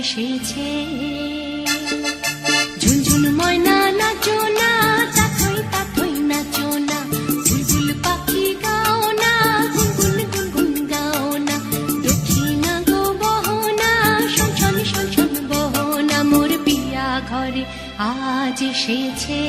এসেছে। ঝুনঝুন ময়না নাচো না, তাথই তাথই নাচো না, বুলবুল পাখি গাও না, গুনগুন গুনগুন গাও না, দেখি না গো বহনা, শোন শোন শোন শোন বহনা, মোর পিয়া ঘরে আজ এসেছে।